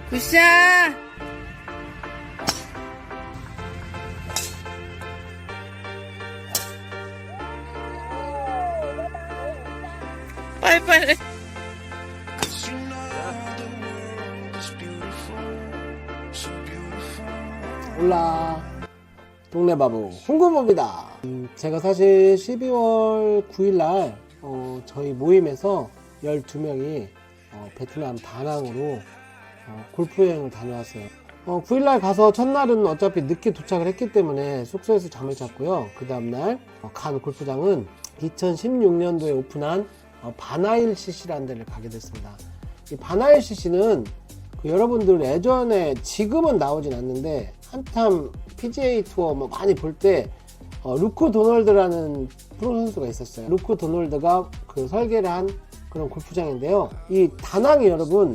굿샷! 빨리빨리. 올라 동네바보 홍구모입니다. 제가 사실 12월 9일날 저희 모임에서 12명이 베트남 다낭으로 골프 여행을 다녀왔어요. 9일날 가서 첫날은 어차피 늦게 도착을 했기 때문에 숙소에서 잠을 잤고요. 그 다음날 간 골프장은 2016년도에 오픈한 바나일 CC라는 데를 가게 됐습니다. 이 바나일 CC는 여러분들 예전에, 지금은 나오진 않는데 한참 PGA 투어 많이 볼 때 루크 도널드라는 프로 선수가 있었어요. 루크 도널드가 설계를 한 그런 골프장인데요. 이 다낭이 여러분,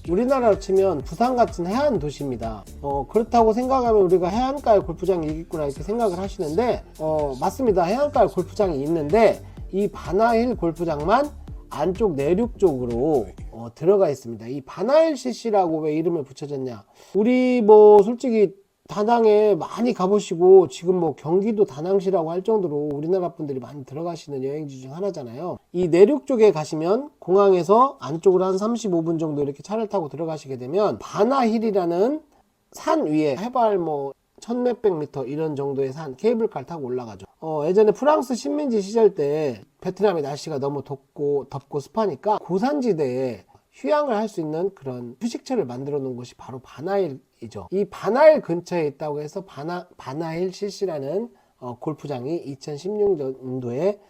우리나라로 치면 부산 같은 해안 도시입니다. 그렇다고 생각하면 우리가 해안가에 골프장이 있겠구나 이렇게 생각을 하시는데 맞습니다. 해안가에 골프장이 있는데 이 바나힐 골프장만 안쪽 내륙 쪽으로 들어가 있습니다. 이 바나일 CC라고 왜 이름을 붙여졌냐, 우리 솔직히 다낭에 많이 가보시고 지금 경기도 다낭시라고 할 정도로 우리나라 분들이 많이 들어가시는 여행지 중 하나잖아요. 이 내륙 쪽에 가시면 공항에서 안쪽으로 한 35분 정도 이렇게 차를 타고 들어가시게 되면 바나힐이라는 산 위에 해발 1000몇백 미터 이런 정도의 산, 케이블카를 타고 올라가죠. 예전에 프랑스 식민지 시절 때 베트남의 날씨가 너무 덥고 습하니까 고산지대에 휴양을 할 수 있는 그런 휴식처를 만들어 놓은 곳이 바로 바나일이죠. 이 바나일 근처에 있다고 해서 바나일 CC라는 골프장이 2016년도에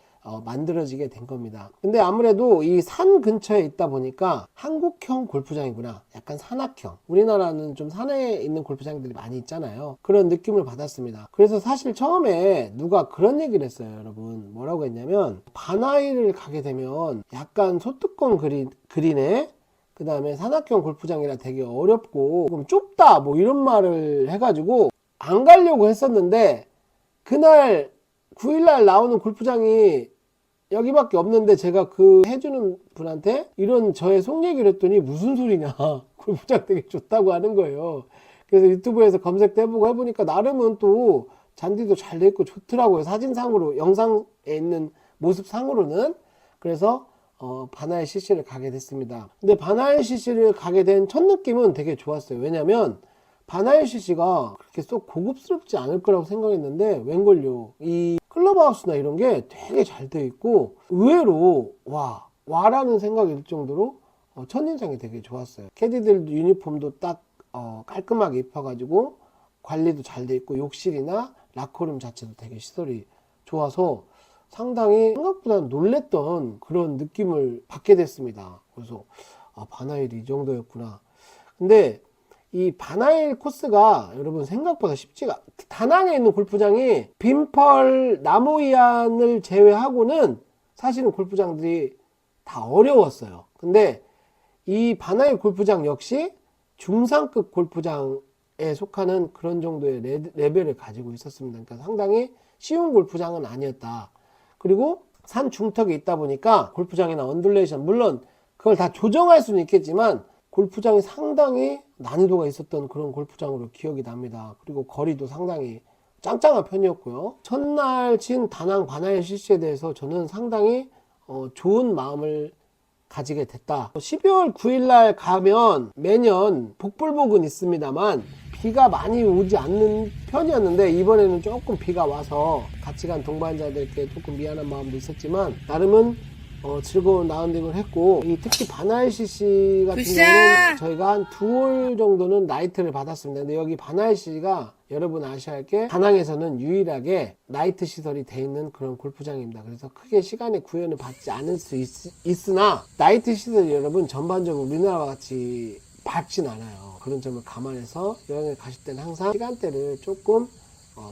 만들어지게 된 겁니다. 근데 아무래도 이 산 근처에 있다 보니까 한국형 골프장이구나, 약간 산악형, 우리나라는 좀 산에 있는 골프장들이 많이 있잖아요. 그런 느낌을 받았습니다. 그래서 사실 처음에 누가 그런 얘기를 했어요. 여러분, 뭐라고 했냐면, 바나일을 가게 되면 약간 소뚜껑 그린에 그 다음에 산악형 골프장이라 되게 어렵고 조금 좁다 이런 말을 해가지고 안 가려고 했었는데, 그날 9일날 나오는 골프장이 여기밖에 없는데 제가 해주는 분한테 이런 저의 속 얘기를 했더니 무슨 소리냐, 골프장 되게 좋다고 하는 거예요. 그래서 유튜브에서 검색도 해보고 해보니까 나름은 또 잔디도 잘 돼 있고 좋더라고요. 사진상으로, 영상에 있는 모습상으로는. 그래서 바나일 CC를 가게 됐습니다. 근데 바나일 CC를 가게 된 첫 느낌은 되게 좋았어요. 왜냐면 바나일 CC가 그렇게 쏙 고급스럽지 않을 거라고 생각했는데 웬걸요, 이 클럽하우스나 이런 게 되게 잘 되어 있고 의외로 와라는 생각이 들 정도로 첫인상이 되게 좋았어요. 캐디들 유니폼도 딱 깔끔하게 입혀가지고 관리도 잘 되어 있고 욕실이나 라커룸 자체도 되게 시설이 좋아서 상당히 생각보다 놀랬던 그런 느낌을 받게 됐습니다. 그래서 바나일이 이 정도였구나. 근데 이 바나일 코스가 여러분 생각보다 쉽지가, 다낭에 있는 골프장이 빈펄, 나무이안을 제외하고는 사실은 골프장들이 다 어려웠어요. 근데 이 바나일 골프장 역시 중상급 골프장에 속하는 그런 정도의 레벨을 가지고 있었습니다. 그러니까 상당히 쉬운 골프장은 아니었다. 그리고 산 중턱에 있다 보니까 골프장이나 언듈레이션, 물론 그걸 다 조정할 수는 있겠지만 골프장이 상당히 난이도가 있었던 그런 골프장으로 기억이 납니다. 그리고 거리도 상당히 짱짱한 편이었고요. 첫날 친 다낭 바나일 CC에 대해서 저는 상당히 좋은 마음을 가지게 됐다. 12월 9일날 가면 매년 복불복은 있습니다만 비가 많이 오지 않는 편이었는데 이번에는 조금 비가 와서 같이 간 동반자들께 조금 미안한 마음도 있었지만 나름은 즐거운 라운딩을 했고, 특히 바나일 CC 같은 경우는 저희가 한 2홀 정도는 나이트를 받았습니다. 근데 여기 바나일 CC가 여러분 아셔야 할 게 다낭에서는 유일하게 나이트 시설이 돼 있는 그런 골프장입니다. 그래서 크게 시간의 구애는 받지 않을 수 있으나 나이트 시설이 여러분 전반적으로 우리나라와 같이 밝진 않아요. 그런 점을 감안해서 여행을 가실 때는 항상 시간대를 조금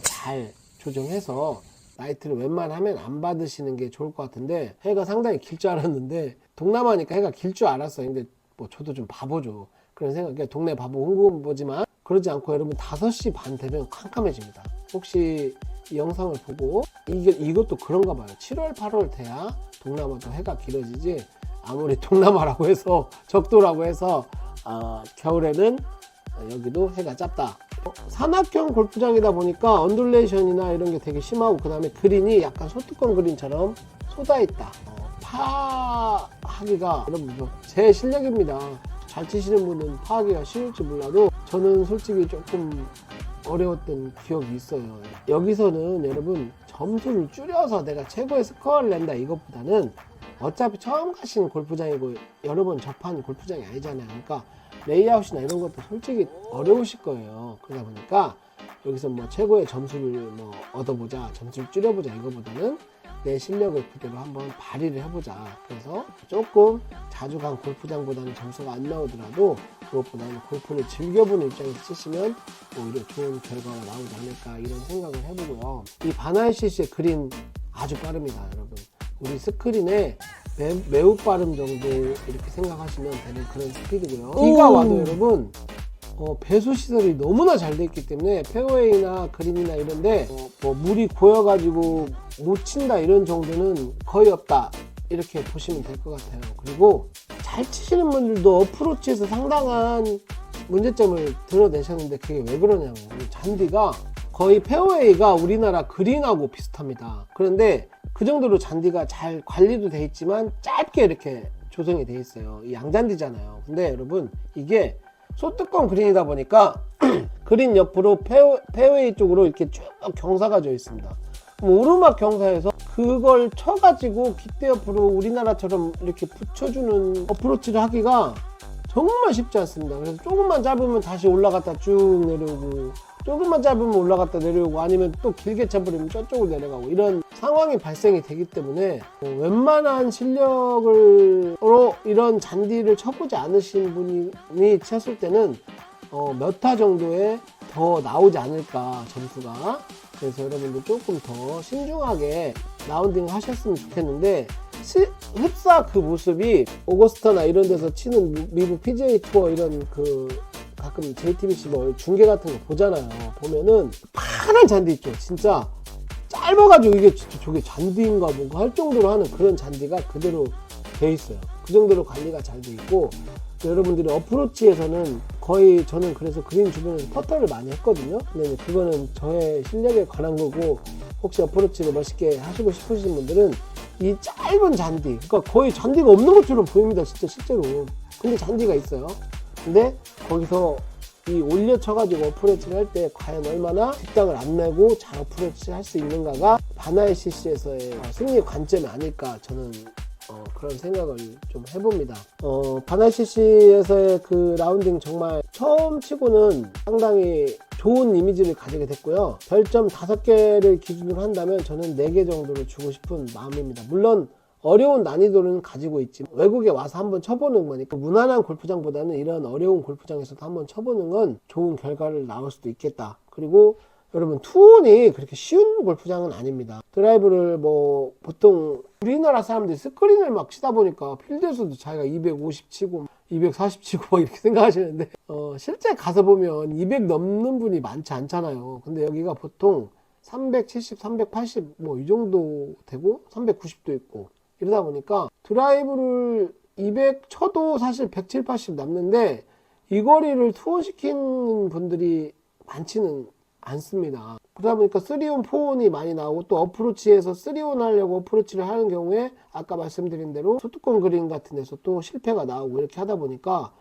잘 조정해서 나이트를 웬만하면 안 받으시는 게 좋을 것 같은데, 해가 상당히 길 줄 알았는데 동남아니까 해가 길 줄 알았어요. 근데 저도 좀 바보죠. 그런 생각, 그러니까 동네 바보 홍보지만 그러지 않고 여러분 5시 반 되면 캄캄해집니다. 혹시 이 영상을 보고 이것도 그런가 봐요. 7월 8월 돼야 동남아도 해가 길어지지, 아무리 동남아라고 해서 적도라고 해서 겨울에는 여기도 해가 짧다. 산악형 골프장이다 보니까 언듈레이션이나 이런 게 되게 심하고, 그 다음에 그린이 약간 소뚜껑 그린처럼 쏟아있다. 파하기가 여러분 제 실력입니다. 잘 치시는 분은 파하기가 쉬울지 몰라도 저는 솔직히 조금 어려웠던 기억이 있어요. 여기서는 여러분 점수를 줄여서 내가 최고의 스코어를 낸다 이것보다는, 어차피 처음 가시는 골프장이고 여러 번 접한 골프장이 아니잖아요. 그러니까 레이아웃이나 이런 것도 솔직히 어려우실 거예요. 그러다 보니까 여기서 뭐 최고의 점수를 뭐 얻어보자, 점수를 줄여보자 이거보다는 내 실력을 그대로 한번 발휘를 해보자. 그래서 조금 자주 간 골프장보다는 점수가 안 나오더라도 그것보다는 골프를 즐겨보는 입장에서 치시면 오히려 좋은 결과가 나오지 않을까 이런 생각을 해보고요. 이 바나이시스의 그린 아주 빠릅니다, 여러분. 우리 스크린에 매우 빠름 정도 이렇게 생각하시면 되는 그런 스피드고요. 비가 와도 여러분 배수 시설이 너무나 잘 돼 있기 때문에 페어웨이나 그린이나 이런데 뭐 물이 고여가지고 못 친다 이런 정도는 거의 없다 이렇게 보시면 될 것 같아요. 그리고 잘 치시는 분들도 어프로치에서 상당한 문제점을 드러내셨는데 그게 왜 그러냐면, 잔디가 거의 페어웨이가 우리나라 그린하고 비슷합니다. 그런데 그 정도로 잔디가 잘 관리도 돼 있지만 짧게 이렇게 조성이 돼 있어요. 이 양잔디잖아요. 근데 여러분 이게 소뚜껑 그린이다 보니까 그린 옆으로 페어웨이 쪽으로 이렇게 쭉 경사가 져 있습니다. 오르막 경사에서 그걸 쳐가지고 깃대 옆으로 우리나라처럼 이렇게 붙여주는 어프로치를 하기가 정말 쉽지 않습니다. 그래서 조금만 잡으면 다시 올라갔다 쭉 내려오고, 조금만 잡으면 올라갔다 내려오고, 아니면 또 길게 쳐버리면 저쪽으로 내려가고, 이런 상황이 발생이 되기 때문에 웬만한 실력으로 이런 잔디를 쳐보지 않으신 분이 쳤을 때는 몇 타 정도에 더 나오지 않을까, 점수가. 그래서 여러분들 조금 더 신중하게 라운딩을 하셨으면 좋겠는데, 흡사 그 모습이 오거스타나 이런 데서 치는 미국 PGA 투어 이런 가끔 JTBC 뭐 중계 같은 거 보잖아요. 보면은 파란 잔디 있죠. 진짜 짧아가지고 이게 진짜 저게 잔디인가 뭔가 할 정도로 하는 그런 잔디가 그대로 돼 있어요. 그 정도로 관리가 잘 돼 있고, 여러분들이 어프로치에서는 거의, 저는 그래서 그린 주변에서 퍼터를 많이 했거든요. 근데 그거는 저의 실력에 관한 거고, 혹시 어프로치를 멋있게 하시고 싶으신 분들은 이 짧은 잔디, 그러니까 거의 잔디가 없는 것처럼 보입니다, 진짜 실제로. 근데 잔디가 있어요. 근데 거기서 이 올려 쳐가지고 어프로치를 할 때 과연 얼마나 뒷땅을 안 내고 잘 어프로치 할 수 있는가가 바나이시스에서의 승리의 관점이 아닐까, 저는 그런 생각을 좀 해봅니다. 바나이시스에서의 그 라운딩 정말 처음 치고는 상당히 좋은 이미지를 가지게 됐고요. 별점 5개를 기준으로 한다면 저는 4개 정도를 주고 싶은 마음입니다. 물론 어려운 난이도는 가지고 있지만 외국에 와서 한번 쳐보는 거니까, 무난한 골프장보다는 이런 어려운 골프장에서도 한번 쳐보는 건 좋은 결과를 나올 수도 있겠다. 그리고 여러분 투혼이 그렇게 쉬운 골프장은 아닙니다. 드라이브를 뭐 보통 우리나라 사람들이 스크린을 막 치다 보니까 필드에서도 자기가 250 치고 240 치고 막 이렇게 생각하시는데 실제 가서 보면 200 넘는 분이 많지 않잖아요. 근데 여기가 보통 370, 380 뭐 이 정도 되고 390도 있고 이러다 보니까 드라이브를 200 쳐도 사실 170, 80 남는데 이 거리를 투혼시키는 분들이 많지는 않습니다. 그러다 보니까 3온, 4온이 많이 나오고, 또 어프로치에서 3온 하려고 어프로치를 하는 경우에 아까 말씀드린 대로 소뚜껑 그린 같은 데서 또 실패가 나오고, 이렇게 하다 보니까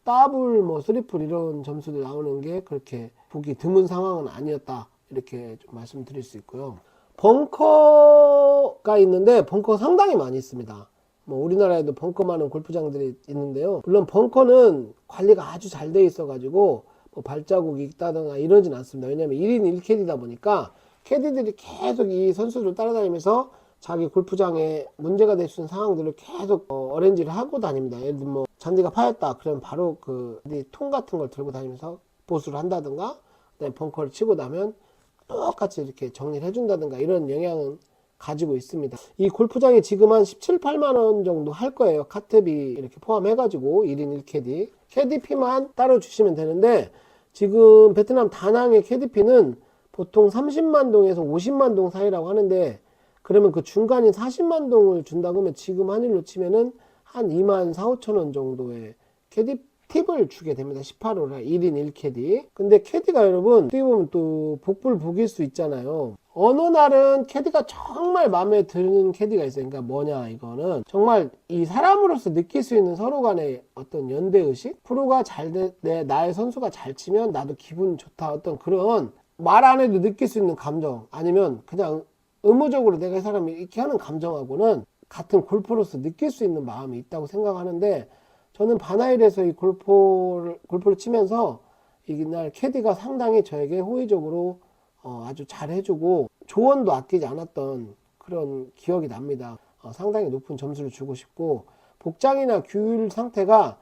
더블 뭐 쓰리풀 이런 점수들 나오는 게 그렇게 보기 드문 상황은 아니었다, 이렇게 좀 말씀드릴 수 있고요. 벙커가 있는데 벙커가 상당히 많이 있습니다. 뭐 우리나라에도 벙커 많은 골프장들이 있는데요. 물론 벙커는 관리가 아주 잘 돼 있어 가지고 뭐 발자국이 있다거나 이러진 않습니다. 왜냐면 1인 1캐디다 보니까 캐디들이 계속 이 선수를 따라다니면서 자기 골프장에 문제가 될 수 있는 상황들을 계속 어레인지를 하고 다닙니다. 예를 들면 뭐 잔디가 파였다 그러면 바로 그 통 같은 걸 들고 다니면서 보수를 한다든가, 그다음에 벙커를 치고 나면 똑같이 이렇게 정리를 해준다든가, 이런 영향은 가지고 있습니다. 이 골프장이 지금 한 17, 8만 원 정도 할 거예요. 카트비 이렇게 포함해가지고 1인 1캐디. 캐디피만 따로 주시면 되는데, 지금 베트남 다낭의 캐디피는 보통 30만 동에서 50만 동 사이라고 하는데, 그러면 그 중간인 40만 동을 준다고 하면 지금 한일로 치면은 한 2만 4, 5천 원 정도의 캐디피 팁을 주게 됩니다. 18호라 1인 1캐디. 근데 캐디가 여러분 어떻게 보면 또 복불복일 수 있잖아요. 어느 날은 캐디가 정말 마음에 드는 캐디가 있어요. 그러니까 뭐냐, 이거는 정말 이 사람으로서 느낄 수 있는 서로 간의 어떤 연대의식. 프로가 나의 선수가 잘 치면 나도 기분 좋다, 어떤 그런 말 안 해도 느낄 수 있는 감정, 아니면 그냥 의무적으로 내가 이 사람이 이렇게 하는 감정하고는 같은 골퍼로서 느낄 수 있는 마음이 있다고 생각하는데, 저는 바나일에서 이 골프를 치면서 이날 캐디가 상당히 저에게 호의적으로 아주 잘 해주고 조언도 아끼지 않았던 그런 기억이 납니다. 상당히 높은 점수를 주고 싶고, 복장이나 규율 상태가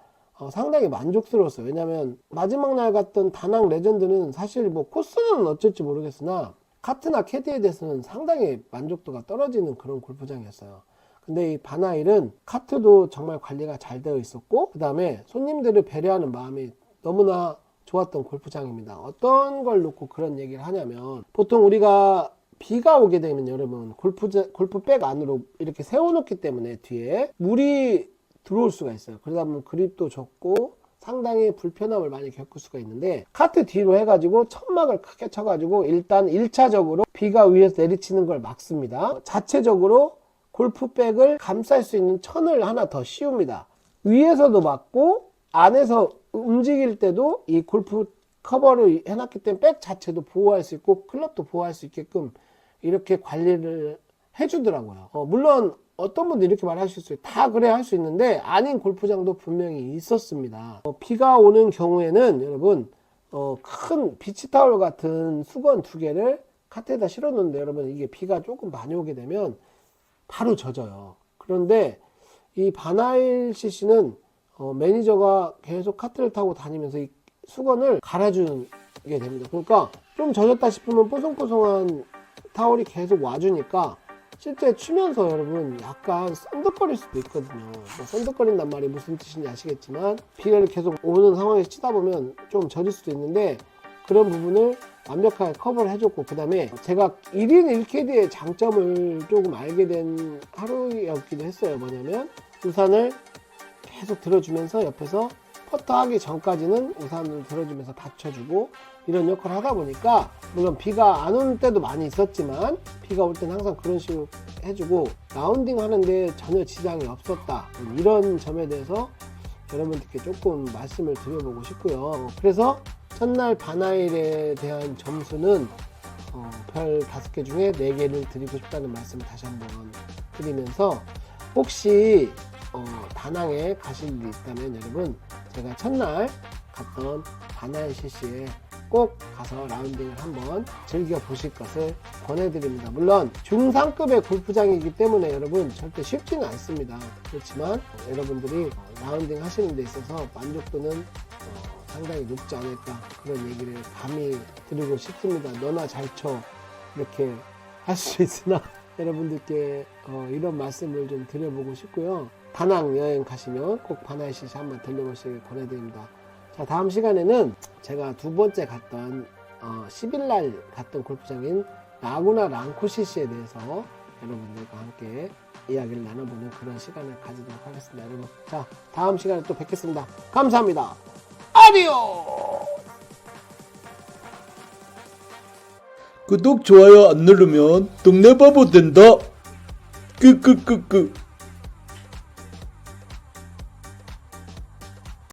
상당히 만족스러웠어요. 왜냐면 마지막 날 갔던 다낭 레전드는 사실 뭐 코스는 어쩔지 모르겠으나 카트나 캐디에 대해서는 상당히 만족도가 떨어지는 그런 골프장이었어요. 근데 이 바나일은 카트도 정말 관리가 잘 되어 있었고, 그 다음에 손님들을 배려하는 마음이 너무나 좋았던 골프장입니다. 어떤 걸 놓고 그런 얘기를 하냐면, 보통 우리가 비가 오게 되면 여러분 골프백 안으로 이렇게 세워놓기 때문에 뒤에 물이 들어올 수가 있어요. 그러다 보면 그립도 좁고 상당히 불편함을 많이 겪을 수가 있는데, 카트 뒤로 해가지고 천막을 크게 쳐가지고 일단 1차적으로 비가 위에서 내리치는 걸 막습니다. 자체적으로 골프백을 감쌀 수 있는 천을 하나 더 씌웁니다. 위에서도 막고 안에서 움직일 때도 이 골프 커버를 해놨기 때문에 백 자체도 보호할 수 있고 클럽도 보호할 수 있게끔 이렇게 관리를 해주더라고요. 물론 어떤 분들 이렇게 말하실 수 있어요. 다 그래 할 수 있는데 아닌 골프장도 분명히 있었습니다. 비가 오는 경우에는 여러분 큰 비치타월 같은 수건 2개를 카트에다 실어 놓는데, 여러분 이게 비가 조금 많이 오게 되면 바로 젖어요. 그런데 이 바나일 CC는 매니저가 계속 카트를 타고 다니면서 이 수건을 갈아주게 됩니다. 그러니까 좀 젖었다 싶으면 뽀송뽀송한 타월이 계속 와주니까 실제 추면서 여러분 약간 썬덕거릴 수도 있거든요. 뭐 썬덕거린단 말이 무슨 뜻인지 아시겠지만, 비가 계속 오는 상황에서 치다 보면 좀 젖을 수도 있는데 그런 부분을 완벽하게 커버를 해줬고, 그 다음에 제가 1인 1캐디의 장점을 조금 알게 된 하루였기도 했어요. 뭐냐면 우산을 계속 들어주면서 옆에서 퍼터하기 전까지는 우산을 들어주면서 받쳐주고, 이런 역할을 하다 보니까 물론 비가 안 오는 때도 많이 있었지만 비가 올 때는 항상 그런 식으로 해주고 라운딩 하는데 전혀 지장이 없었다, 이런 점에 대해서 여러분들께 조금 말씀을 드려보고 싶고요. 그래서 첫날 바나일에 대한 점수는 별 5개 중에 4개를 드리고 싶다는 말씀을 다시 한번 드리면서, 혹시 다낭에 가실 일이 있다면 여러분, 제가 첫날 갔던 바나일 CC에 꼭 가서 라운딩을 한번 즐겨보실 것을 권해드립니다. 물론 중상급의 골프장이기 때문에 여러분 절대 쉽지는 않습니다. 그렇지만 여러분들이 라운딩 하시는 데 있어서 만족도는 상당히 높지 않을까, 그런 얘기를 감히 드리고 싶습니다. 너나 잘 쳐, 이렇게 할 수 있으나 여러분들께 이런 말씀을 좀 드려보고 싶고요. 다낭 여행 가시면 꼭 바나일 CC 한번 들려보시길 권해드립니다. 자, 다음 시간에는 제가 두 번째 갔던 10일날 갔던 골프장인 라구나 랑코 CC에 대해서 여러분들과 함께 이야기를 나눠보는 그런 시간을 가지도록 하겠습니다. 여러분, 자, 다음 시간에 또 뵙겠습니다. 감사합니다. 아디오! 구독, 좋아요 안 누르면 동네 바보 된다. 끄끄끄끄.